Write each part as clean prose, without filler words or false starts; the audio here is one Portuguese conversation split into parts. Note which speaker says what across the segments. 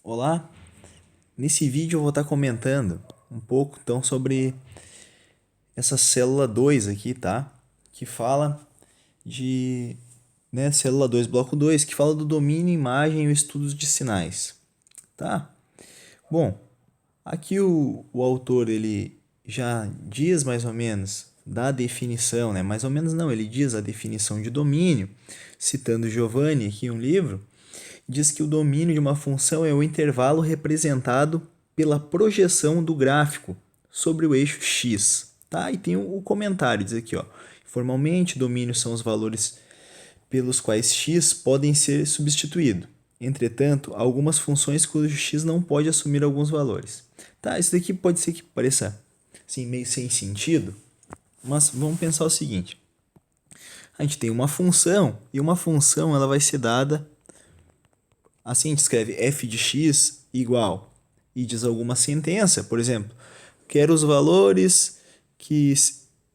Speaker 1: Olá, nesse vídeo eu vou estar comentando um pouco então sobre essa célula 2 aqui, tá? Que fala de, célula 2 bloco 2 que fala do domínio, imagem e estudos de sinais, tá? Bom, aqui o autor ele já diz mais ou menos da definição, né? Mais ou menos não, ele diz a definição de domínio, citando Giovanni aqui em um livro, diz que o domínio de uma função é o intervalo representado pela projeção do gráfico sobre o eixo x. Tá? E tem o comentário, diz aqui, ó. Formalmente, domínios são os valores pelos quais x podem ser substituído. Entretanto, há algumas funções cujo x não pode assumir alguns valores. Tá, isso daqui pode ser que pareça assim, meio sem sentido, mas vamos pensar o seguinte. A gente tem uma função, e uma função ela vai ser dada assim. A gente escreve f de x igual e diz alguma sentença, por exemplo, quero os valores que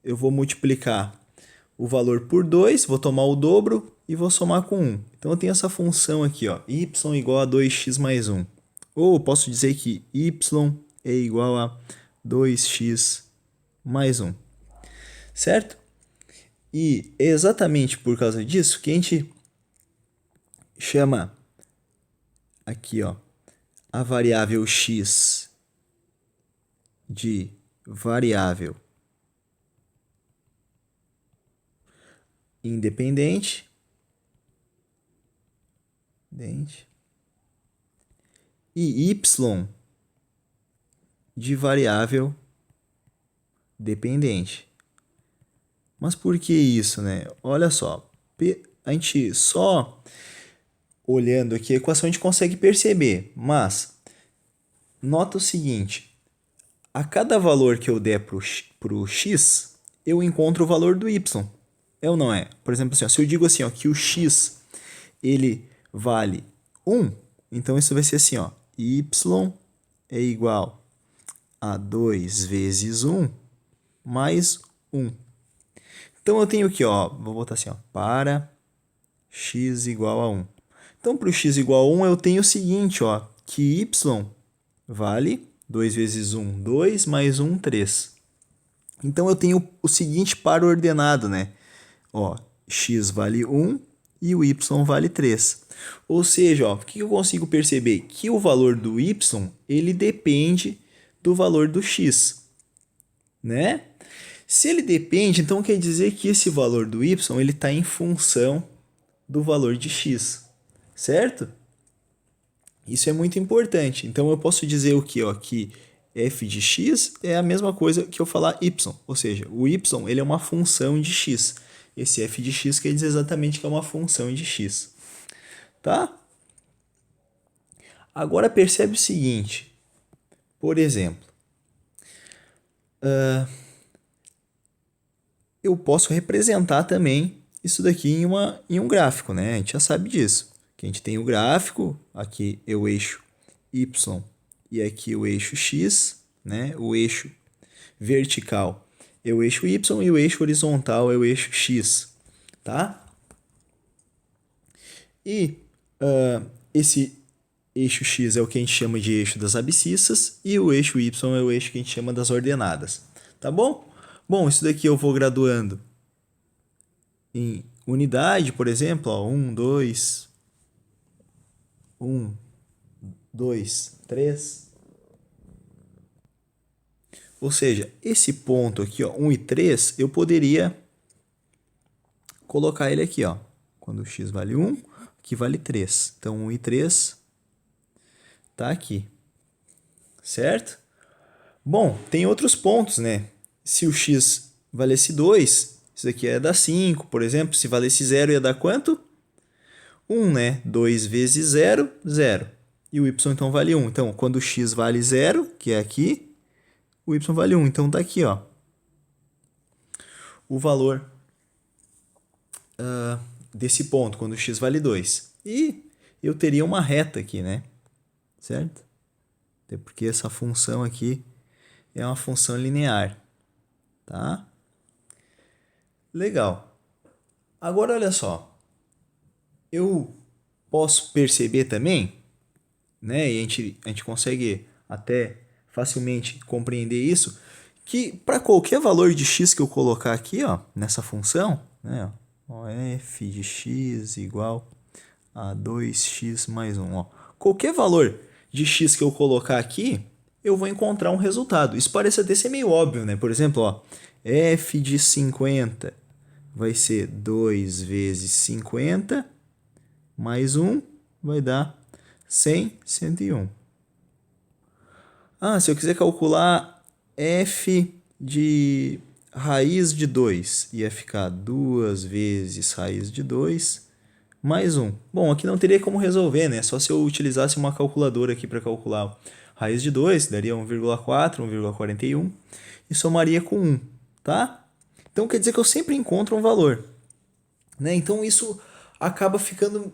Speaker 1: eu vou multiplicar o valor por 2, vou tomar o dobro e vou somar com 1. Então eu tenho essa função aqui, ó, y igual a 2x mais 1. Ou eu posso dizer que y é igual a 2x mais 1. Certo? E é exatamente por causa disso que a gente chama aqui, ó, a variável x de variável independente e y de variável dependente. Mas por que isso, né? Olha só, a gente só olhando aqui a equação a gente consegue perceber, mas nota o seguinte, a cada valor que eu der para o x, eu encontro o valor do y. É ou não é? Por exemplo, assim, ó, se eu digo assim, ó, que o x ele vale 1, então isso vai ser assim, ó, y é igual a 2 vezes 1 mais 1. Então eu tenho aqui, ó, vou botar assim, ó, para x igual a 1. Então, para o x igual a 1, eu tenho o seguinte, ó, que y vale 2 vezes 1, 2, mais 1, 3. Então, eu tenho o seguinte par ordenado, né? Ó, x vale 1 e o y vale 3. Ou seja, ó, o que eu consigo perceber? Que o valor do y, ele depende do valor do x, né? Se ele depende, então quer dizer que esse valor do y ele está em função do valor de x, certo? Isso é muito importante. Então eu posso dizer o que, ó, que f de x é a mesma coisa que eu falar y, ou seja, o y ele é uma função de x. Esse f de x quer dizer exatamente que é uma função de x, tá? Agora percebe o seguinte, por exemplo, eu posso representar também isso daqui em um gráfico, né? A gente já sabe disso. Que a gente tem o gráfico, aqui é o eixo y e aqui o eixo x, né? O eixo vertical é o eixo y e o eixo horizontal é o eixo x, tá? E esse eixo x é o que a gente chama de eixo das abscissas e o eixo y é o eixo que a gente chama das ordenadas, tá bom? Bom, isso daqui eu vou graduando em unidade, por exemplo, ó, 1, 2, 1, 2, 3. Ou seja, esse ponto aqui, ó, 1 e 3, eu poderia colocar ele aqui, ó. Quando o x vale 1, aqui vale 3. Então, 1 e 3 tá aqui. Certo? Bom, tem outros pontos, né? Se o x valesse 2, isso aqui ia dar 5, por exemplo. Se valesse 0, ia dar quanto? 1, né? 2 vezes 0, 0. E o y então vale 1. Então, quando o x vale 0, que é aqui, o y vale 1. Então, tá aqui, ó, o valor desse ponto, quando o x vale 2. E eu teria uma reta aqui, né? Certo? Até porque essa função aqui é uma função linear, tá? Legal. Agora, olha só. Eu posso perceber também, né? E a gente consegue até facilmente compreender isso, que para qualquer valor de x que eu colocar aqui, ó, nessa função, né? Ó, f de x igual a 2x mais 1. Ó. Qualquer valor de x que eu colocar aqui, eu vou encontrar um resultado. Isso parece até ser meio óbvio, né? Por exemplo, ó, f de 50 vai ser 2 vezes 50 mais 1 vai dar 100, 101. Ah, se eu quiser calcular f de raiz de 2, ia ficar 2 vezes raiz de 2 mais 1. Bom, aqui não teria como resolver, né? Só se eu utilizasse uma calculadora aqui para calcular raiz de 2, daria 1,4, 1,41 e somaria com 1, tá? Então quer dizer que eu sempre encontro um valor, né? Então isso acaba ficando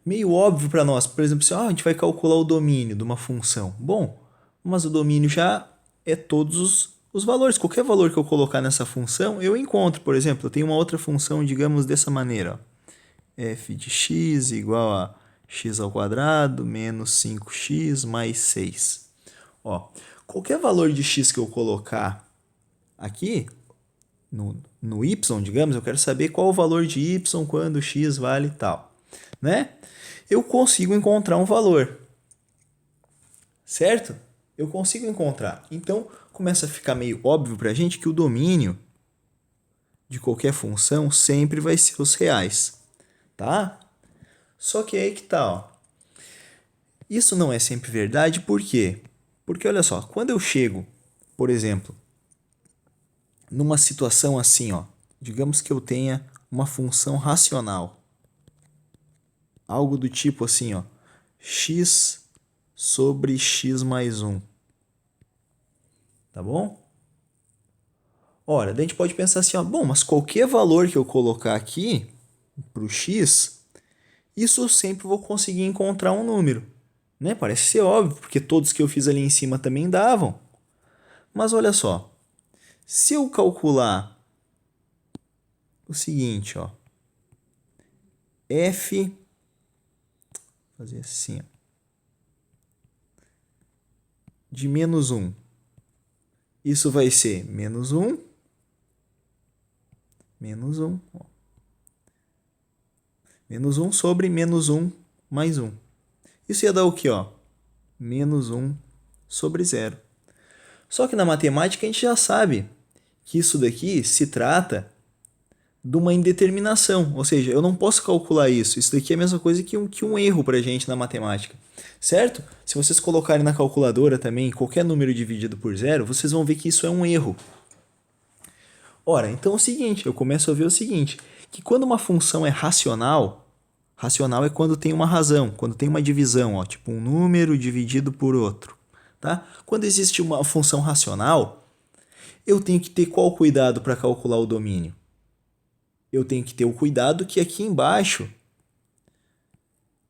Speaker 1: meio óbvio para nós. Por exemplo, se a gente vai calcular o domínio de uma função. Bom, mas o domínio já é todos os valores. Qualquer valor que eu colocar nessa função, eu encontro. Por exemplo, eu tenho uma outra função, digamos, dessa maneira. Ó. F de x igual a x ao quadrado menos 5x mais 6. Ó, qualquer valor de x que eu colocar aqui, no y, digamos, eu quero saber qual o valor de y quando x vale tal, né? Eu consigo encontrar um valor, certo? Eu consigo encontrar. Então, começa a ficar meio óbvio para a gente que o domínio de qualquer função sempre vai ser os reais, tá? Só que aí que tá, ó. Isso não é sempre verdade, por quê? Porque olha só, quando eu chego, por exemplo, numa situação assim, ó, digamos que eu tenha uma função racional, algo do tipo assim, ó, x sobre x mais 1, tá bom? Ora, daí a gente pode pensar assim, ó, bom, mas qualquer valor que eu colocar aqui para o x, isso eu sempre vou conseguir encontrar um número, né? Parece ser óbvio, porque todos que eu fiz ali em cima também davam. Mas olha só, se eu calcular o seguinte, ó, f, fazer assim, ó, de menos 1, isso vai ser menos 1, menos 1, ó, menos 1 sobre menos 1 mais 1. Isso ia dar o quê, ó? Menos 1 sobre 0. Só que na matemática a gente já sabe que isso daqui se trata de uma indeterminação, ou seja, eu não posso calcular isso. Isso daqui é a mesma coisa que um erro para a gente na matemática, certo? Se vocês colocarem na calculadora também qualquer número dividido por zero, vocês vão ver que isso é um erro. Ora, então é o seguinte, eu começo a ver o seguinte, que quando uma função é racional, racional é quando tem uma razão, quando tem uma divisão, ó, tipo um número dividido por outro. Tá? Quando existe uma função racional, eu tenho que ter qual cuidado para calcular o domínio? Eu tenho que ter o cuidado que aqui embaixo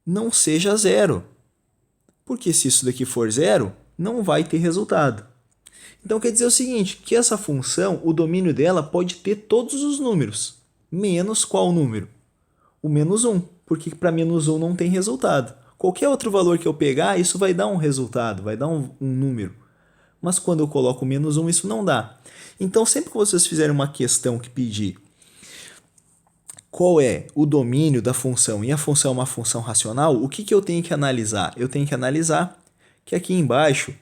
Speaker 1: não seja zero. Porque se isso daqui for zero, não vai ter resultado. Então quer dizer o seguinte, que essa função, o domínio dela pode ter todos os números, menos qual número? O menos 1, porque para menos 1 não tem resultado. Qualquer outro valor que eu pegar, isso vai dar um resultado, vai dar um número. Mas quando eu coloco menos 1, isso não dá. Então, sempre que vocês fizerem uma questão que pedir qual é o domínio da função e a função é uma função racional, o que eu tenho que analisar? Eu tenho que analisar que aqui embaixo,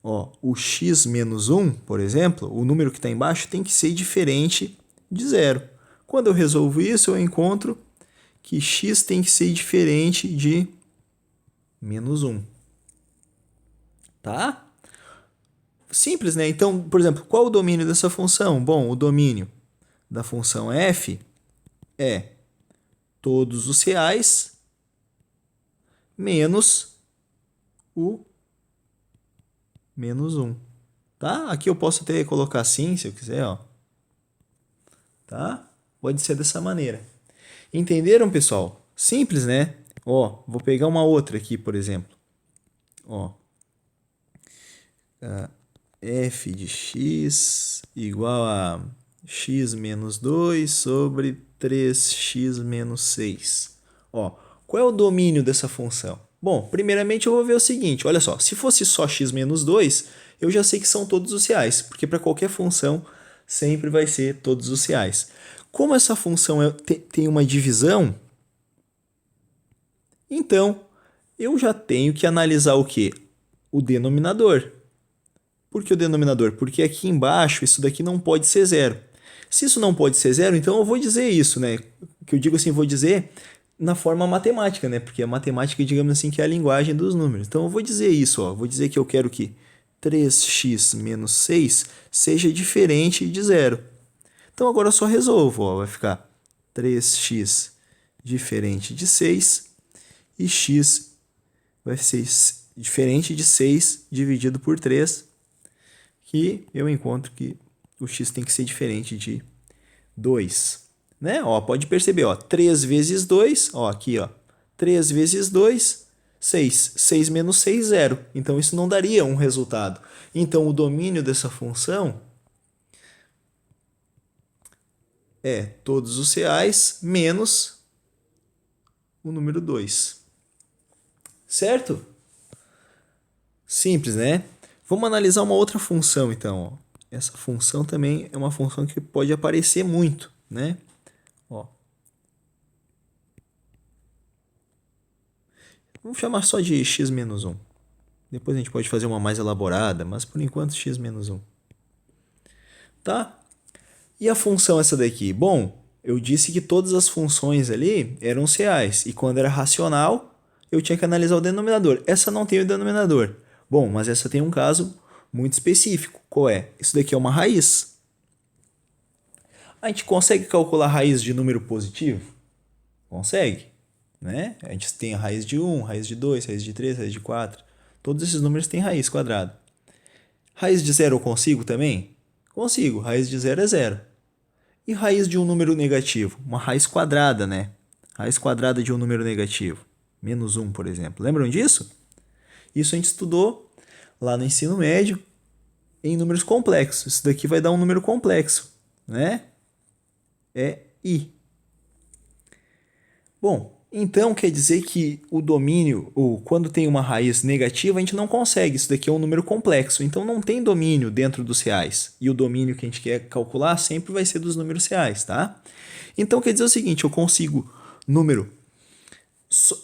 Speaker 1: ó, o x menos 1, por exemplo, o número que está embaixo tem que ser diferente de zero. Quando eu resolvo isso, eu encontro que x tem que ser diferente de menos 1. Tá? Simples, né? Então, por exemplo, qual o domínio dessa função? Bom, o domínio da função f é todos os reais menos o menos 1. Tá? Aqui eu posso até colocar assim, se eu quiser, ó. Tá? Pode ser dessa maneira. Entenderam, pessoal? Simples, né? Ó, vou pegar uma outra aqui, por exemplo. Ó, f de x igual a x menos 2 sobre 3x menos 6. Ó, qual é o domínio dessa função? Bom, primeiramente eu vou ver o seguinte, olha só, se fosse só x menos 2, eu já sei que são todos os reais, porque para qualquer função sempre vai ser todos os reais. Como essa função tem uma divisão, então eu já tenho que analisar o quê? O denominador. Por que o denominador? Porque aqui embaixo isso daqui não pode ser zero. Se isso não pode ser zero, então eu vou dizer isso, né? Que eu digo assim, vou dizer na forma matemática, né? Porque a matemática, digamos assim, que é a linguagem dos números. Então eu vou dizer isso, ó. Vou dizer que eu quero que 3x menos 6 seja diferente de zero. Então agora eu só resolvo, ó. Vai ficar 3x diferente de 6 e x vai ser diferente de 6 dividido por 3, que eu encontro que o x tem que ser diferente de 2. Né? Ó, pode perceber, ó, 3 vezes 2, ó, aqui, ó, 3 vezes 2, 6. 6 menos 6, 0. Então, isso não daria um resultado. Então, o domínio dessa função é todos os reais menos o número 2. Certo? Simples, né? Vamos analisar uma outra função, então. Ó. Essa função também é uma função que pode aparecer muito, né? Ó. Vamos chamar só de x menos 1. Depois a gente pode fazer uma mais elaborada, mas por enquanto x menos 1. Tá? E a função essa daqui? Bom, eu disse que todas as funções ali eram reais. E quando era racional, eu tinha que analisar o denominador. Essa não tem o denominador. Bom, mas essa tem um caso muito específico. Qual é? Isso daqui é uma raiz. A gente consegue calcular a raiz de número positivo? Consegue. Né? A gente tem a raiz de 1, raiz de 2, raiz de 3, raiz de 4. Todos esses números têm raiz quadrada. Raiz de zero eu consigo também? Consigo. Raiz de zero é zero. E raiz de um número negativo? Uma raiz quadrada, né? Raiz quadrada de um número negativo. Menos 1, por exemplo. Lembram disso? Isso a gente estudou lá no ensino médio em números complexos. Isso daqui vai dar um número complexo, né? É i. Bom, então quer dizer que o domínio, ou quando tem uma raiz negativa, a gente não consegue. Isso daqui é um número complexo. Então não tem domínio dentro dos reais. E o domínio que a gente quer calcular sempre vai ser dos números reais, tá? Então quer dizer o seguinte, eu consigo número...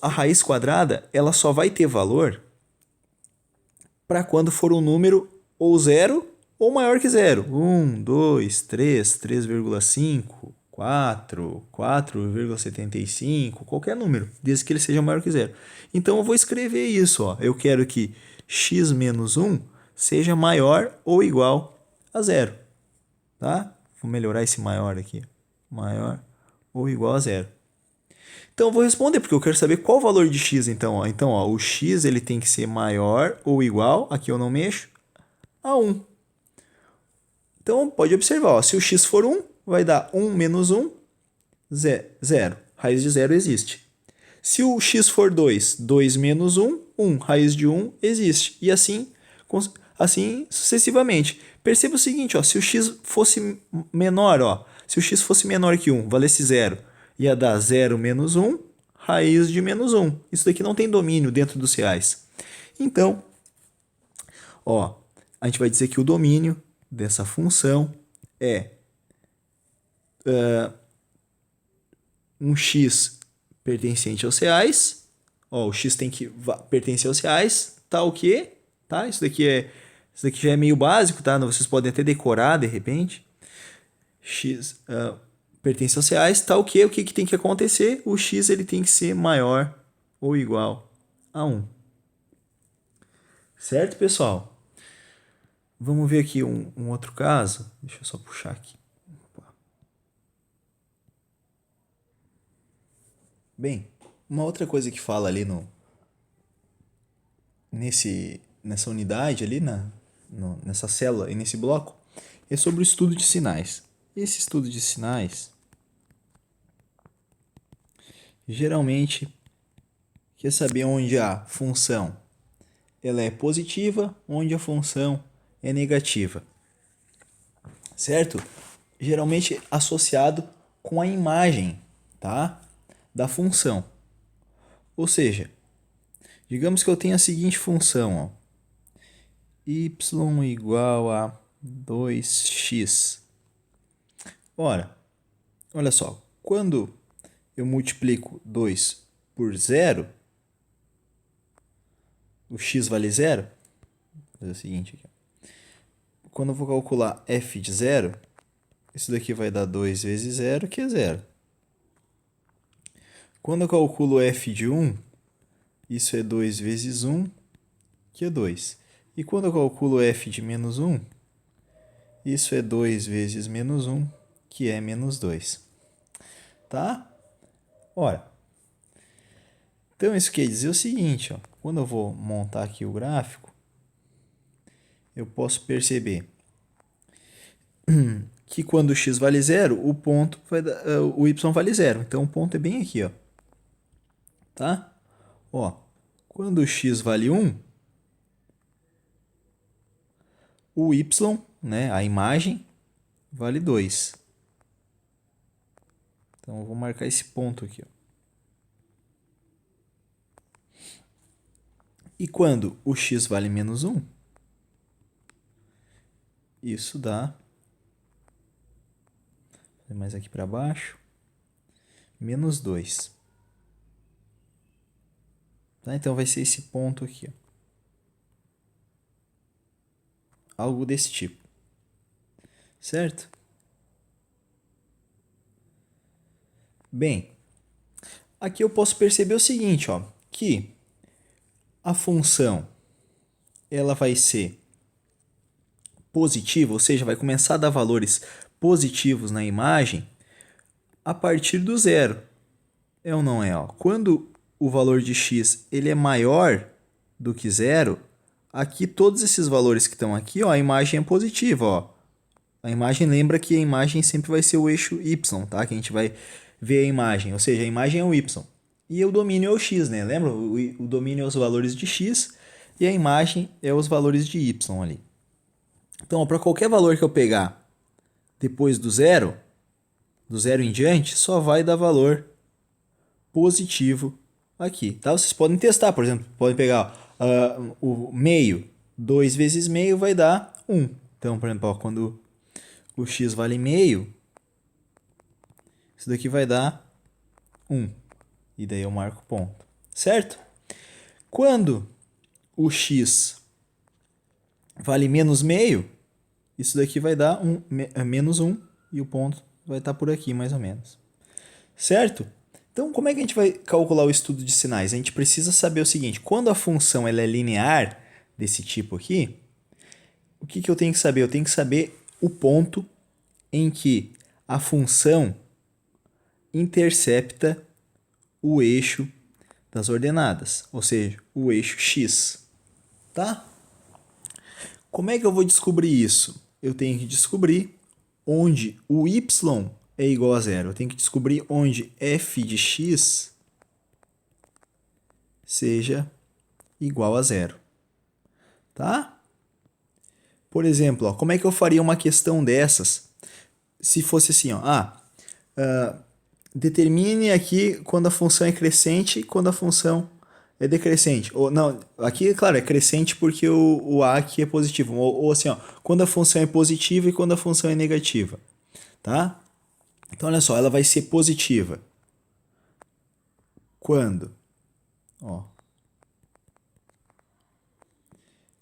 Speaker 1: A raiz quadrada, ela só vai ter valor para quando for um número ou zero ou maior que zero. 1, 2, 3, 3,5, 4, 4,75, qualquer número, desde que ele seja maior que zero. Então eu vou escrever isso. Ó. Eu quero que x menos 1 seja maior ou igual a zero. Tá? Vou melhorar esse maior aqui. Maior ou igual a zero. Então eu vou responder, porque eu quero saber qual o valor de x, então. Ó. Então, ó, o x ele tem que ser maior ou igual, aqui eu não mexo, a 1. Então, pode observar, ó, se o x for 1, vai dar 1 menos 1, 0. Raiz de 0 existe. Se o x for 2, 2 menos 1, 1. Raiz de 1 existe. E assim sucessivamente. Perceba o seguinte, ó, se o x fosse menor, ó, se o x fosse menor que 1, valesse 0, ia dar 0 menos 1, raiz de menos 1. Isso daqui não tem domínio dentro dos reais. Então, ó, a gente vai dizer que o domínio dessa função é um x pertencente aos reais. Ó, o x tem que pertencer aos reais. Tá o quê? Tá? Isso daqui já é meio básico, tá? Vocês podem até decorar de repente. X pertence aos reais. Tá o quê? O que tem que acontecer? O x ele tem que ser maior ou igual a 1. Certo, pessoal? Vamos ver aqui um outro caso. Deixa eu só puxar aqui. Bem, uma outra coisa que fala ali nessa unidade ali, nessa célula e nesse bloco, é sobre o estudo de sinais. Esse estudo de sinais, geralmente, quer saber onde a função ela é positiva, onde a função é negativa. Certo? Geralmente associado com a imagem, tá? Da função. Ou seja, Digamos que eu tenho a seguinte função, ó. Y igual a 2x. Ora, olha só, quando eu multiplico 2 por 0, o x vale 0. Vou fazer o seguinte aqui. Quando eu vou calcular f de 0, isso daqui vai dar 2 vezes 0, que é 0. Quando eu calculo f de 1, isso é 2 vezes 1, que é 2. E quando eu calculo f de menos 1, isso é 2 vezes menos 1, que é menos 2. Tá? Ora, então isso quer dizer o seguinte, ó, quando eu vou montar aqui o gráfico, eu posso perceber que quando o x vale 0, o ponto vai dar, o y vale 0. Então o ponto é bem aqui, ó. Tá? Ó, quando o x vale 1, o y, né, a imagem, vale 2. Então eu vou marcar esse ponto aqui, ó. E quando o x vale menos 1, isso dá, mais aqui para baixo, menos 2. Tá? Então vai ser esse ponto aqui, ó. Algo desse tipo. Certo? Bem, aqui eu posso perceber o seguinte, ó, que a função ela vai ser positiva, ou seja, vai começar a dar valores positivos na imagem a partir do zero. É ou não é? Ó? Quando o valor de x ele é maior do que zero, aqui todos esses valores que estão aqui, ó, a imagem é positiva. Ó. A imagem lembra que a imagem sempre vai ser o eixo y, tá? Que a gente vai ver a imagem, ou seja, a imagem é o y. E o domínio é o x, né? Lembra? O domínio é os valores de x e a imagem é os valores de y ali. Então, para qualquer valor que eu pegar depois do zero em diante, só vai dar valor positivo aqui, tá? Vocês podem testar, por exemplo, podem pegar o meio, 2 vezes meio vai dar 1. Então, por exemplo, ó, quando o x vale meio, isso daqui vai dar 1. E daí eu marco ponto, certo? Quando o x vale menos meio, isso daqui vai dar menos 1 e o ponto vai estar por aqui mais ou menos, certo? Então, como é que a gente vai calcular o estudo de sinais? A gente precisa saber o seguinte, quando a função ela é linear, desse tipo aqui, o que eu tenho que saber? Eu tenho que saber o ponto em que a função intercepta o eixo das ordenadas, ou seja, o eixo x, tá? Como é que eu vou descobrir isso? Eu tenho que descobrir onde o y é igual a zero. Eu tenho que descobrir onde f de x seja igual a zero. Tá? Por exemplo, ó, como é que eu faria uma questão dessas se fosse assim, ó, determine aqui quando a função é crescente e quando a função é decrescente. Ou não, aqui, claro, é crescente porque o a aqui é positivo. Ou assim, ó, quando a função é positiva e quando a função é negativa. Tá? Então, olha só, ela vai ser positiva. Quando? Ó,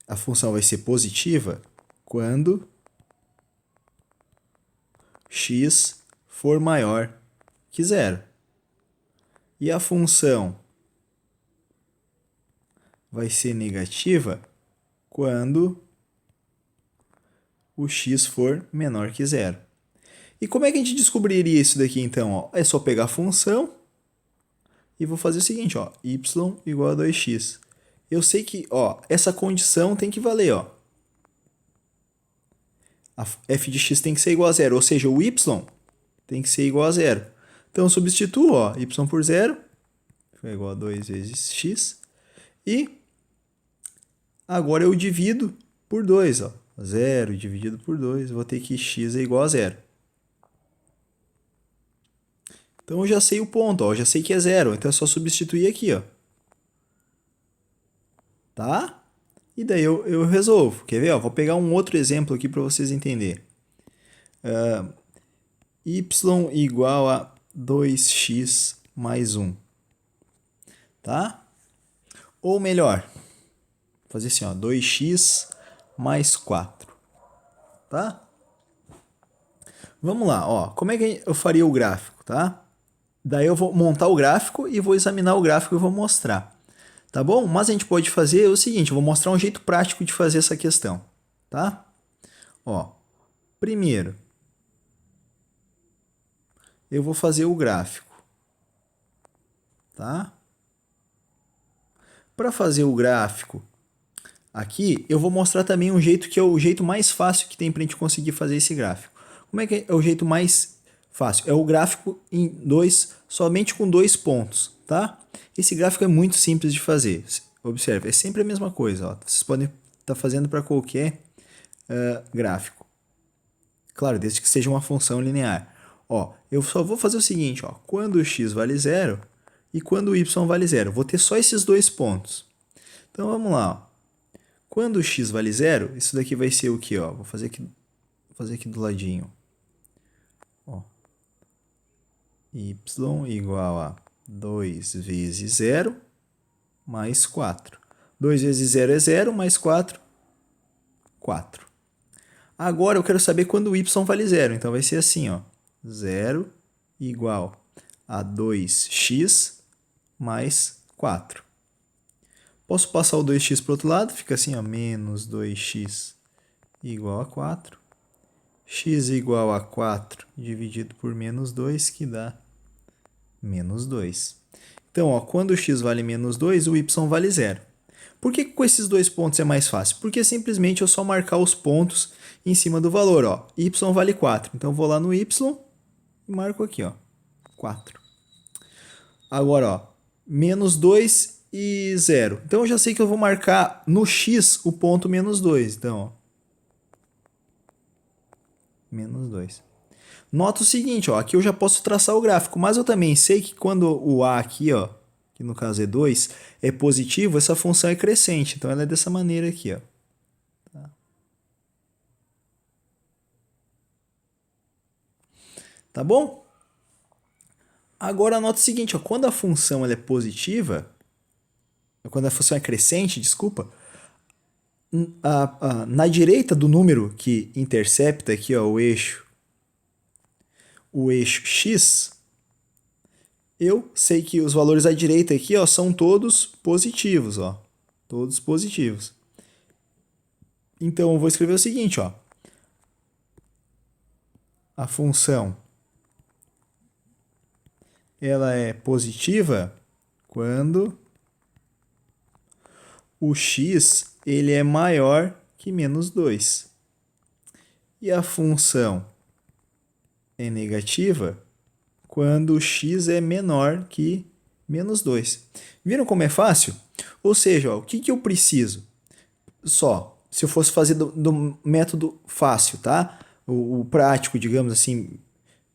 Speaker 1: a função vai ser positiva quando x for maior que zero. E a função vai ser negativa quando o x for menor que zero. E como é que a gente descobriria isso daqui então? Ó? É só pegar a função e vou fazer o seguinte, ó, y igual a 2x. Eu sei que, ó, essa condição tem que valer, ó. A f de x tem que ser igual a zero, ou seja, o y tem que ser igual a zero. Então eu substituo, ó, y por zero, foi igual a 2 vezes x, e agora eu divido por 2, ó. 0 dividido por 2, vou ter que x é igual a zero. Então eu já sei o ponto, ó, eu já sei que é zero, então é só substituir aqui, ó. tá? E daí eu resolvo. Quer ver? Ó, vou pegar um outro exemplo aqui para vocês entenderem. Y igual a 2x mais 1, tá? Ou melhor, vou fazer assim, ó, 2x mais 4, tá? Vamos lá, ó, como é que eu faria o gráfico, tá? Daí eu vou montar o gráfico e vou examinar o gráfico e vou mostrar, tá bom? Mas a gente pode fazer o seguinte, eu vou mostrar um jeito prático de fazer essa questão, tá? Ó, primeiro, eu vou fazer o gráfico, tá? Para fazer o gráfico aqui, eu vou mostrar também um jeito que é o jeito mais fácil que tem para a gente conseguir fazer esse gráfico. Como é que é o jeito mais fácil? É o gráfico somente com 2 pontos, tá? Esse gráfico é muito simples de fazer. Observe, é sempre a mesma coisa. Ó. Vocês podem estar fazendo para qualquer gráfico. Claro, desde que seja uma função linear. Ó, eu só vou fazer o seguinte, ó, quando x vale 0 e quando y vale 0. Vou ter só esses 2 pontos. Então vamos lá. Ó. Quando x vale 0, isso daqui vai ser o quê? Ó? Vou fazer aqui do ladinho. Ó. Y igual a 2 vezes 0 mais 4. 2 vezes 0 é 0, mais 4, 4. Agora eu quero saber quando y vale 0. Então vai ser assim, ó. 0 igual a 2x mais 4. Posso passar o 2x para o outro lado, fica assim, ó, menos 2x igual a 4. X igual a 4 dividido por menos 2, que dá menos 2. Então, ó, quando o x vale menos 2, o y vale 0. Por que com esses 2 pontos é mais fácil? Porque simplesmente eu só marcar os pontos em cima do valor. Ó. Y vale 4. Então, eu vou lá no y e marco aqui, ó, 4. Agora, ó, menos 2 e 0. Então, eu já sei que eu vou marcar no x o ponto menos 2. Então, ó, menos 2. Nota o seguinte, ó, aqui eu já posso traçar o gráfico, mas eu também sei que quando o a aqui, ó, que no caso é 2, é positivo, essa função é crescente. Então, ela é dessa maneira aqui, ó. Tá bom? Agora, nota o seguinte, ó, quando a função ela é positiva, quando a função é crescente, desculpa, na direita do número que intercepta aqui, ó, o eixo x, eu sei que os valores à direita aqui, ó, são todos positivos, ó, todos positivos. Então, eu vou escrever o seguinte, ó, a função ela é positiva quando o x ele é maior que menos 2. E a função é negativa quando o x é menor que menos 2. Viram como é fácil? Ou seja, ó, o que eu preciso? Só, se eu fosse fazer do método fácil, tá? O prático, digamos assim,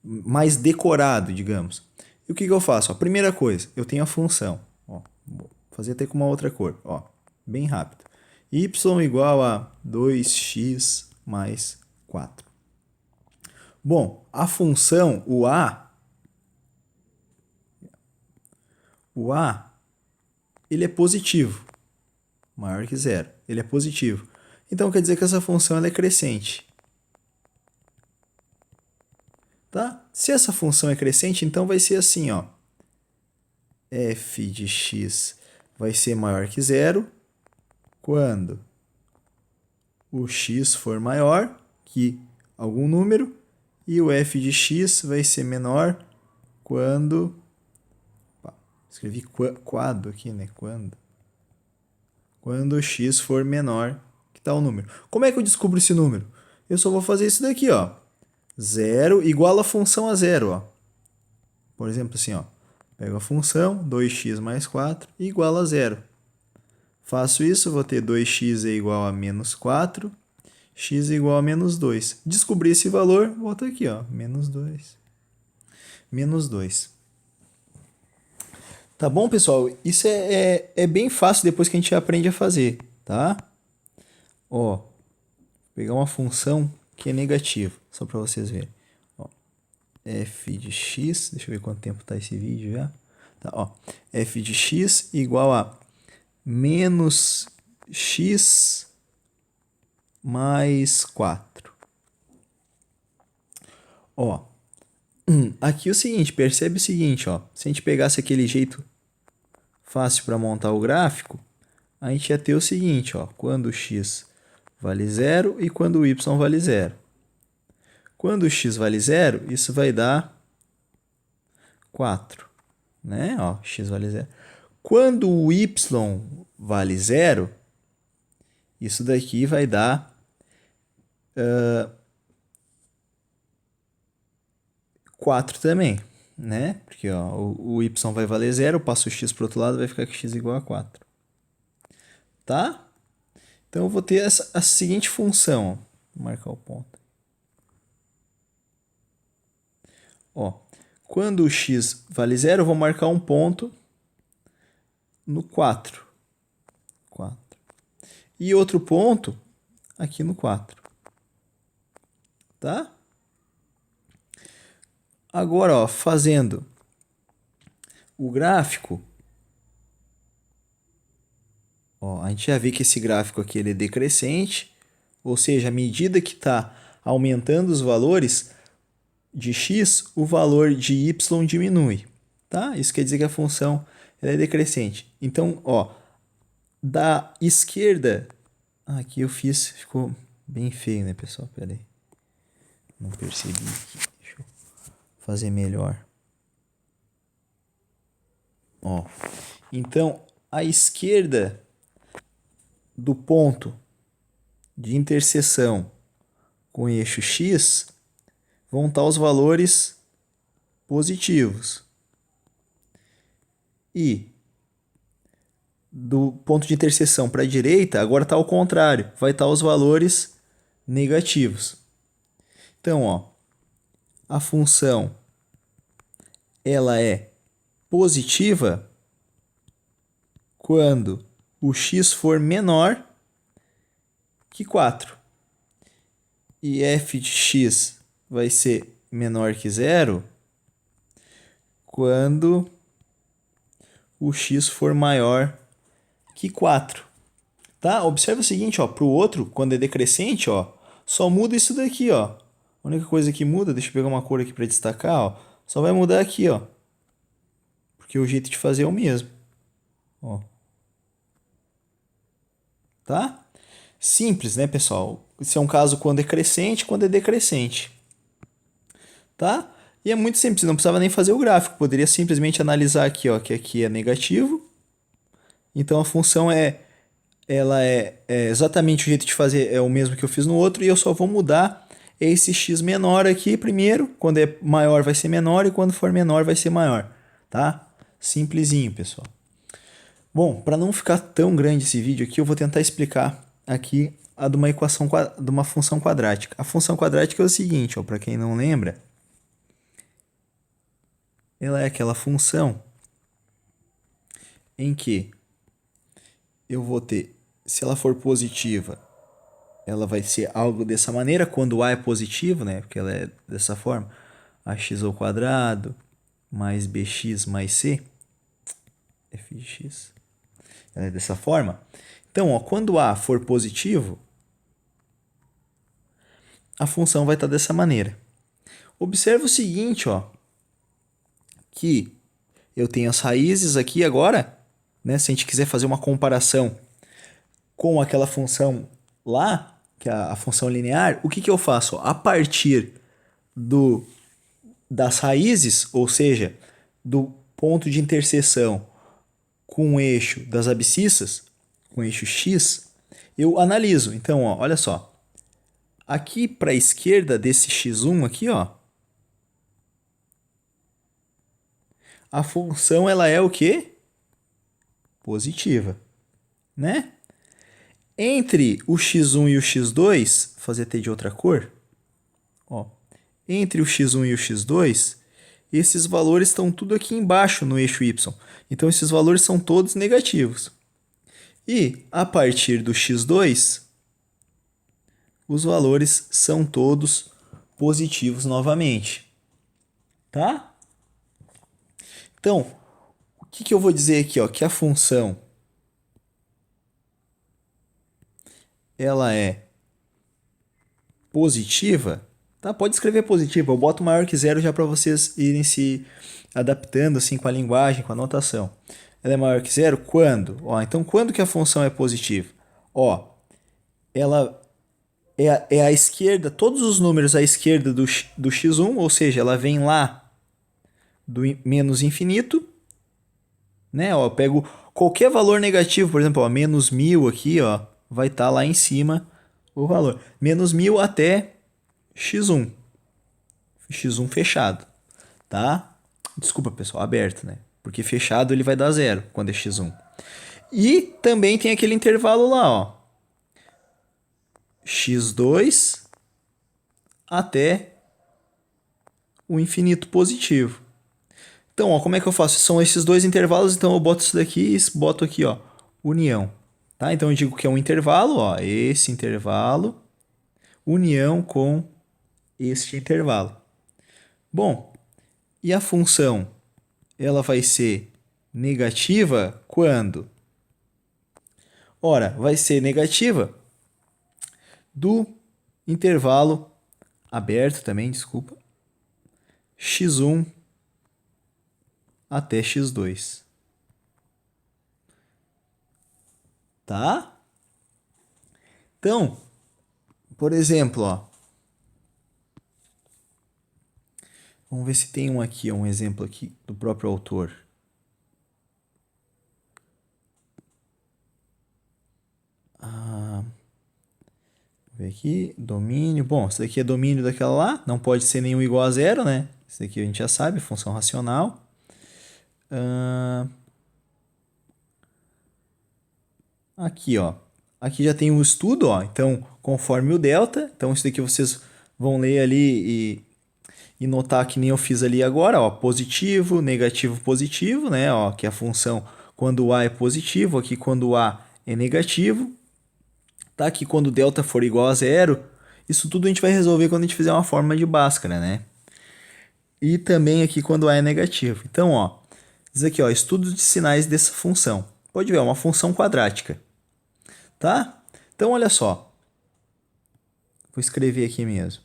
Speaker 1: mais decorado, digamos. E o que eu faço? A primeira coisa, eu tenho a função. Ó, vou fazer até com uma outra cor. Ó, bem rápido. Y igual a 2x mais 4. Bom, a função, o a, ele é positivo, maior que zero. Ele é positivo. Então, quer dizer que essa função ela é crescente. Tá? Se essa função é crescente, então vai ser assim, ó. F de x vai ser maior que zero quando o x for maior que algum número e o f de x vai ser menor quando... Escrevi quando aqui, né? Quando x for menor que tal número. Como é que eu descubro esse número? Eu só vou fazer isso daqui, ó. 0 igual a função a zero, ó. Por exemplo, assim, ó. Pego a função 2x mais 4 igual a zero. Faço isso, vou ter 2x é igual a menos 4, x é igual a menos 2. Descobri esse valor, boto aqui, ó, menos 2. Menos 2. Tá bom, pessoal? Isso é bem fácil depois que a gente aprende a fazer, tá? Ó, vou pegar uma função que é negativa, só para vocês verem. Ó, f de x, deixa eu ver quanto tempo tá esse vídeo já. Tá, ó, f de x igual a menos x mais 4. Ó, aqui é o seguinte, percebe o seguinte, ó. Se a gente pegasse aquele jeito fácil para montar o gráfico, a gente ia ter o seguinte, ó. Quando x vale 0 e quando o y vale 0. Quando o x vale 0, isso vai dar 4, né? Ó, x vale 0. Quando o y vale 0, isso daqui vai dar 4 também, né? Porque ó, o y vai valer 0, eu passo o x para o outro lado, vai ficar que x igual a 4. Tá? Então eu vou ter a seguinte função. Vou marcar o ponto. Ó, quando o x vale 0, eu vou marcar um ponto no 4. E outro ponto aqui no 4. Tá? Agora, ó, fazendo o gráfico, ó, a gente já vê que esse gráfico aqui ele é decrescente, ou seja, à medida que está aumentando os valores de x, o valor de y diminui. Tá? Isso quer dizer que a função ela é decrescente. Então, ó, da esquerda, aqui eu fiz, ficou bem feio, né, pessoal? Pera aí. Não percebi aqui. Deixa eu fazer melhor. Ó. Então, à esquerda do ponto de interseção com o eixo x vão estar os valores positivos. E do ponto de interseção para a direita, agora está ao contrário, vai estar os valores negativos. Então, ó, a função ela é positiva quando o x for menor que 4. E f de x vai ser menor que 0 quando o x for maior que 4. Tá? Observa o seguinte, ó, para o outro, quando é decrescente, ó, só muda isso daqui, ó. A única coisa que muda, deixa eu pegar uma cor aqui para destacar, ó, só vai mudar aqui, ó. Porque o jeito de fazer é o mesmo. Ó. Tá? Simples, né, pessoal? Esse é um caso quando é crescente, quando é decrescente. Tá? E é muito simples, não precisava nem fazer o gráfico. Poderia simplesmente analisar aqui, ó, que aqui é negativo. Então a função ela é exatamente o jeito de fazer é o mesmo que eu fiz no outro e eu só vou mudar esse x menor aqui primeiro. Quando é maior vai ser menor e quando for menor vai ser maior. Tá? Simplesinho, pessoal. Bom, para não ficar tão grande esse vídeo aqui, eu vou tentar explicar aqui a de uma equação de uma função quadrática. A função quadrática é o seguinte, para quem não lembra, ela é aquela função em que eu vou ter, se ela for positiva, ela vai ser algo dessa maneira, quando a é positivo, né? Porque ela é dessa forma, ax ao quadrado mais bx mais c, f de x, ela é dessa forma. Então, ó, quando a for positivo, a função vai estar dessa maneira. Observa o seguinte, ó, que eu tenho as raízes aqui agora, né? Se a gente quiser fazer uma comparação com aquela função lá, que é a função linear, o que, que eu faço? A partir das raízes, ou seja, do ponto de interseção com o eixo das abscissas, com o eixo x, eu analiso. Então, ó, olha só. Aqui para a esquerda desse x1 aqui, ó, a função ela é o quê? Positiva, né? Entre o x1 e o x2, vou fazer até de outra cor, ó, entre o x1 e o x2, esses valores estão tudo aqui embaixo no eixo y. Então, esses valores são todos negativos. E, a partir do x2, os valores são todos positivos novamente. Tá? Então, o que eu vou dizer aqui? Ó, que a função ela é positiva. Tá? Pode escrever positiva. Eu boto maior que zero já para vocês irem se adaptando assim, com a linguagem, com a notação. Ela é maior que zero quando? Ó, então, quando que a função é positiva? Ó, ela é a esquerda, todos os números à esquerda do x1, ou seja, ela vem lá do menos infinito, né? Ó, eu pego qualquer valor negativo, por exemplo, ó, menos 1000 aqui, ó, vai estar lá em cima o valor. Menos 1000 até x1. x1 fechado, tá? Desculpa, pessoal, aberto, né? Porque fechado ele vai dar zero quando é x1. E também tem aquele intervalo lá, ó. x2 até o infinito positivo. Então, ó, como é que eu faço? São esses dois intervalos, então eu boto isso daqui e boto aqui, ó, união. Tá? Então eu digo que é um intervalo, ó, esse intervalo, união com este intervalo. Bom, e a função, ela vai ser negativa quando? Ora, vai ser negativa do intervalo aberto também, desculpa, x1 até x2. Tá? Então, por exemplo, ó, vamos ver se tem um aqui, um exemplo aqui do próprio autor. Vamos ver aqui, domínio. Bom, isso daqui é domínio daquela lá, não pode ser nenhum igual a zero, né? Isso daqui a gente já sabe, função racional. Aqui, ó. Aqui já tem o estudo, ó. Então, conforme o delta. Então, isso daqui vocês vão ler ali e notar que nem eu fiz ali agora, ó. Positivo, negativo, positivo, né? Ó, que é a função quando o A é positivo, aqui quando o A é negativo. Tá? Aqui quando o delta for igual a zero. Isso tudo a gente vai resolver quando a gente fizer uma fórmula de Bhaskara, né? E também aqui quando A é negativo. Então, ó. Diz aqui, ó. Estudo de sinais dessa função. Pode ver, é uma função quadrática. Tá? Então, olha só. Vou escrever aqui mesmo.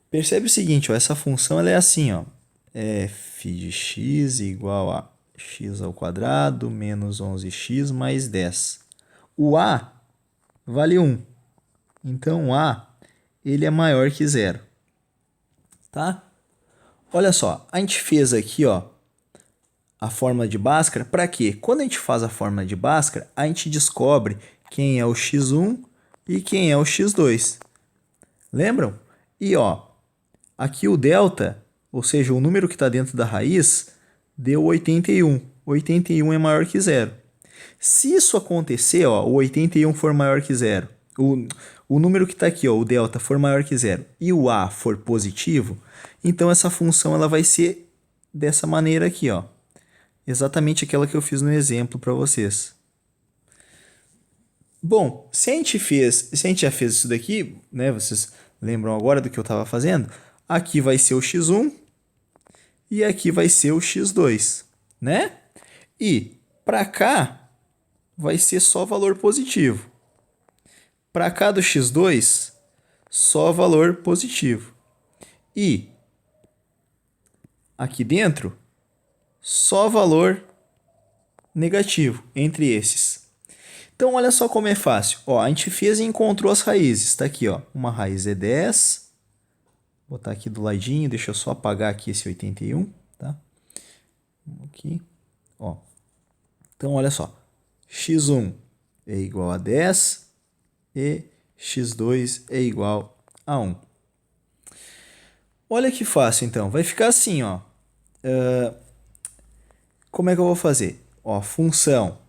Speaker 1: Percebe o seguinte, ó, essa função ela é assim, ó. F de x igual a x ao quadrado menos 11x mais 10. O A vale 1. Então, o A ele é maior que zero. Tá? Olha só, a gente fez aqui, ó, a fórmula de Bhaskara, para quê? Quando a gente faz a fórmula de Bhaskara, a gente descobre quem é o x1 e quem é o x2. Lembram? E ó, aqui o delta, ou seja, o número que está dentro da raiz, deu 81. 81 é maior que zero. Se isso acontecer, ó, o 81 for maior que zero, o número que está aqui, ó, o delta, for maior que zero e o A for positivo, então essa função ela vai ser dessa maneira aqui, ó. Exatamente aquela que eu fiz no exemplo para vocês. Bom, se a gente já fez isso daqui, né? Vocês lembram agora do que eu estava fazendo? Aqui vai ser o x1 e aqui vai ser o x2, né? E para cá vai ser só valor positivo. Para cá do x2, só valor positivo. E aqui dentro, só valor negativo entre esses. Então, olha só como é fácil. Ó, a gente fez e encontrou as raízes. Está aqui, ó. Uma raiz é 10. Vou botar aqui do ladinho. Deixa eu só apagar aqui esse 81. Tá? Aqui. Ó. Então, olha só. x1 é igual a 10 e x2 é igual a 1. Olha que fácil, então. Vai ficar assim, ó. Como é que eu vou fazer? Ó, função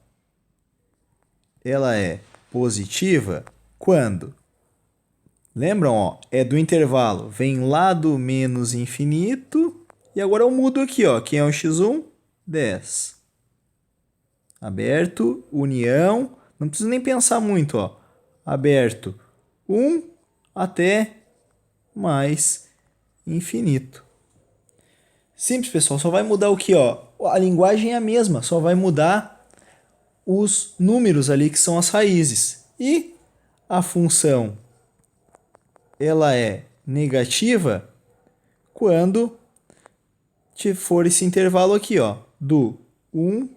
Speaker 1: ela é positiva quando? Lembram? Ó, é do intervalo. Vem lá do menos infinito E agora eu mudo aqui, ó. Quem é o x1? 10. Aberto, união. Não precisa nem pensar muito, ó. Aberto 1 até mais infinito. Simples, pessoal. Só vai mudar o que, ó? A linguagem é a mesma, só vai mudar os números ali que são as raízes. E a função ela é negativa quando for esse intervalo aqui, ó, do 1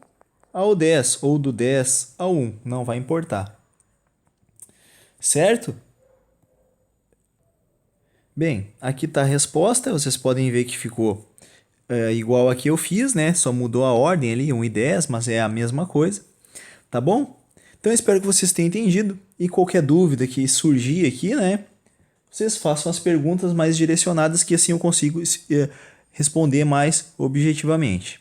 Speaker 1: ao 10 ou do 10 ao 1, não vai importar. Certo? Bem, aqui está a resposta, vocês podem ver que ficou igual a que eu fiz, né? Só mudou a ordem ali, 1 e 10, mas é a mesma coisa, tá bom? Então, eu espero que vocês tenham entendido e qualquer dúvida que surgir aqui, né? Vocês façam as perguntas mais direcionadas que assim eu consigo responder mais objetivamente.